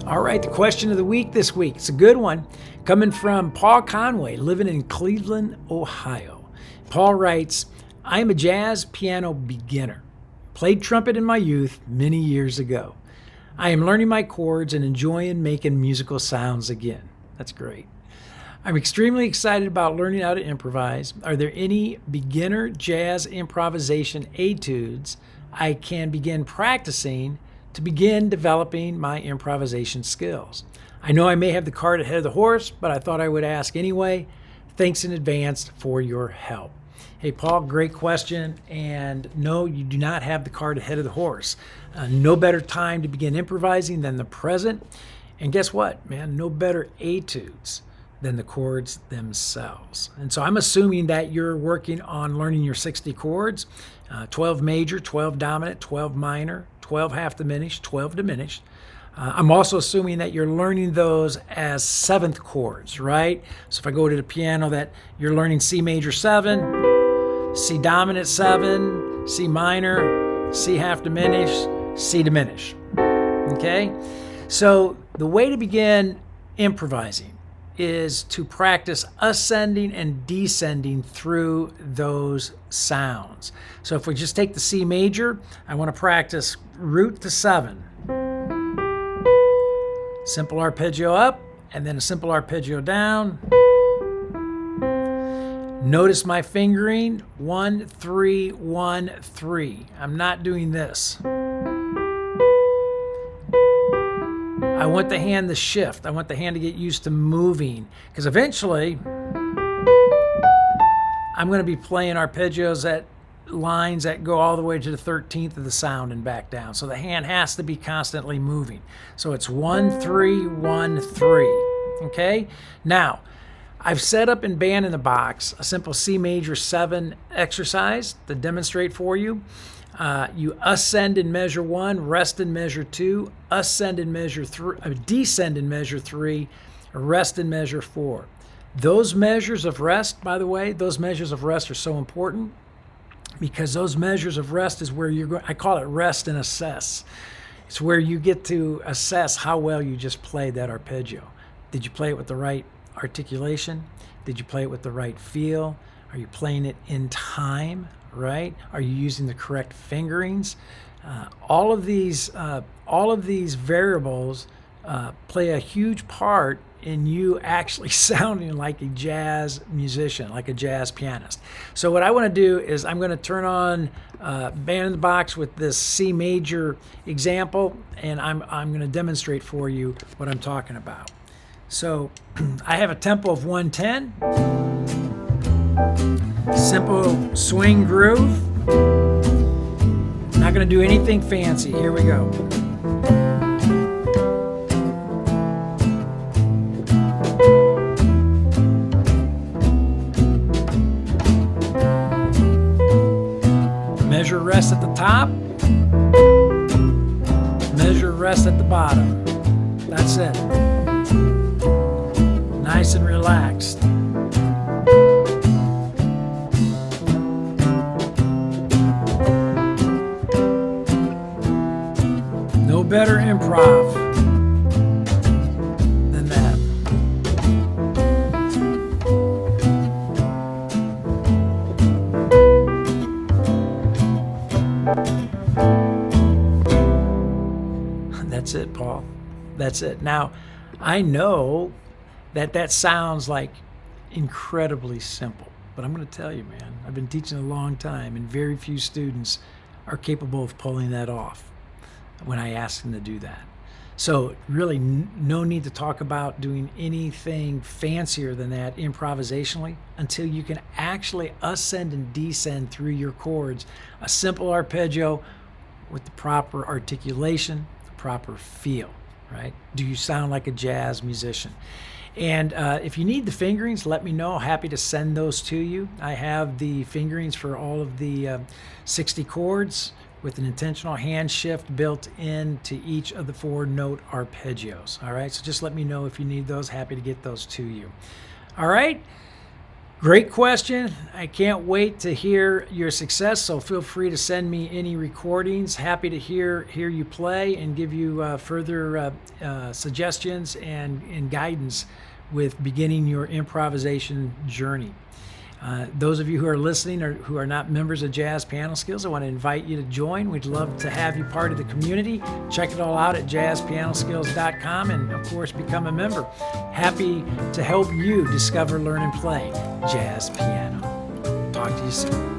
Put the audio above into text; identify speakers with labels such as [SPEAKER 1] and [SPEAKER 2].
[SPEAKER 1] All right, the question of the week this week. It's a good one. Coming from Paul Conway, living in Cleveland, Ohio. Paul writes, I am a jazz piano beginner. Played trumpet in my youth many years ago. I am learning my chords and enjoying making musical sounds again. That's great. I'm extremely excited about learning how to improvise. Are there any beginner jazz improvisation etudes I can begin practicing to begin developing my improvisation skills? I know I may have the cart ahead of the horse, but I thought I would ask anyway. Thanks in advance for your help. Hey, Paul, great question. And no, you do not have the cart ahead of the horse. No better time to begin improvising than the present. And guess what, man? No better etudes than the chords themselves. And so I'm assuming that you're working on learning your 60 chords, 12 major, 12 dominant, 12 minor, 12 half diminished, 12 diminished. I'm also assuming that you're learning those as seventh chords, right? So if I go to the piano, that you're learning C major 7, C dominant 7, C minor, C half diminished, C diminished. Okay? So the way to begin improvising is to practice ascending and descending through those sounds. So if we just take the C major, I want to practice root to 7. Simple arpeggio up, and then a simple arpeggio down. Notice my fingering, 1, 3, 1, 3. I'm not doing this. I want the hand to shift. I want the hand to get used to moving, because eventually I'm going to be playing arpeggios at lines that go all the way to the 13th of the sound and back down. So the hand has to be constantly moving. So it's 1, 3, 1, 3. Okay? Now, I've set up in Band in the Box a simple C major 7 exercise to demonstrate for you. You ascend in measure 1, rest in measure 2, ascend in measure 3, descend in measure 3, rest in measure 4. Those measures of rest, by the way, those measures of rest are so important, because those measures of rest is where you're going. I call it rest and assess. It's where you get to assess how well you just played that arpeggio. Did you play it with the right articulation? Did you play it with the right feel? Are you playing it in time, right? Are you using the correct fingerings? All of these variables play a huge part in you actually sounding like a jazz musician, like a jazz pianist. So what I want to do is I'm going to turn on Band in the Box with this C major example, and I'm going to demonstrate for you what I'm talking about. So I have a tempo of 110, simple swing groove. Not going to do anything fancy. Here we go. Measure rest at the top, measure rest at the bottom. That's it. Nice and relaxed. No better improv than that. That's it, Paul. That's it. Now, I know that sounds like incredibly simple, but I'm going to tell you, man, I've been teaching a long time, and very few students are capable of pulling that off when I ask them to do that. So really no need to talk about doing anything fancier than that improvisationally until you can actually ascend and descend through your chords. A simple arpeggio with the proper articulation, the proper feel, right? Do you sound like a jazz musician? And if you need the fingerings, let me know. Happy to send those to you. I have the fingerings for all of the 60 chords with an intentional hand shift built into each of the 4-note arpeggios. All right, so just let me know if you need those. Happy to get those to you. All right, Great question. I can't wait to hear your success, so feel free to send me any recordings. Happy to hear you play and give you further suggestions and guidance with beginning your improvisation journey. Those of you who are listening or who are not members of Jazz Piano Skills, I want to invite you to join. We'd love to have you part of the community. Check it all out at jazzpianoskills.com and, of course, become a member. Happy to help you discover, learn, and play jazz piano. Talk to you soon.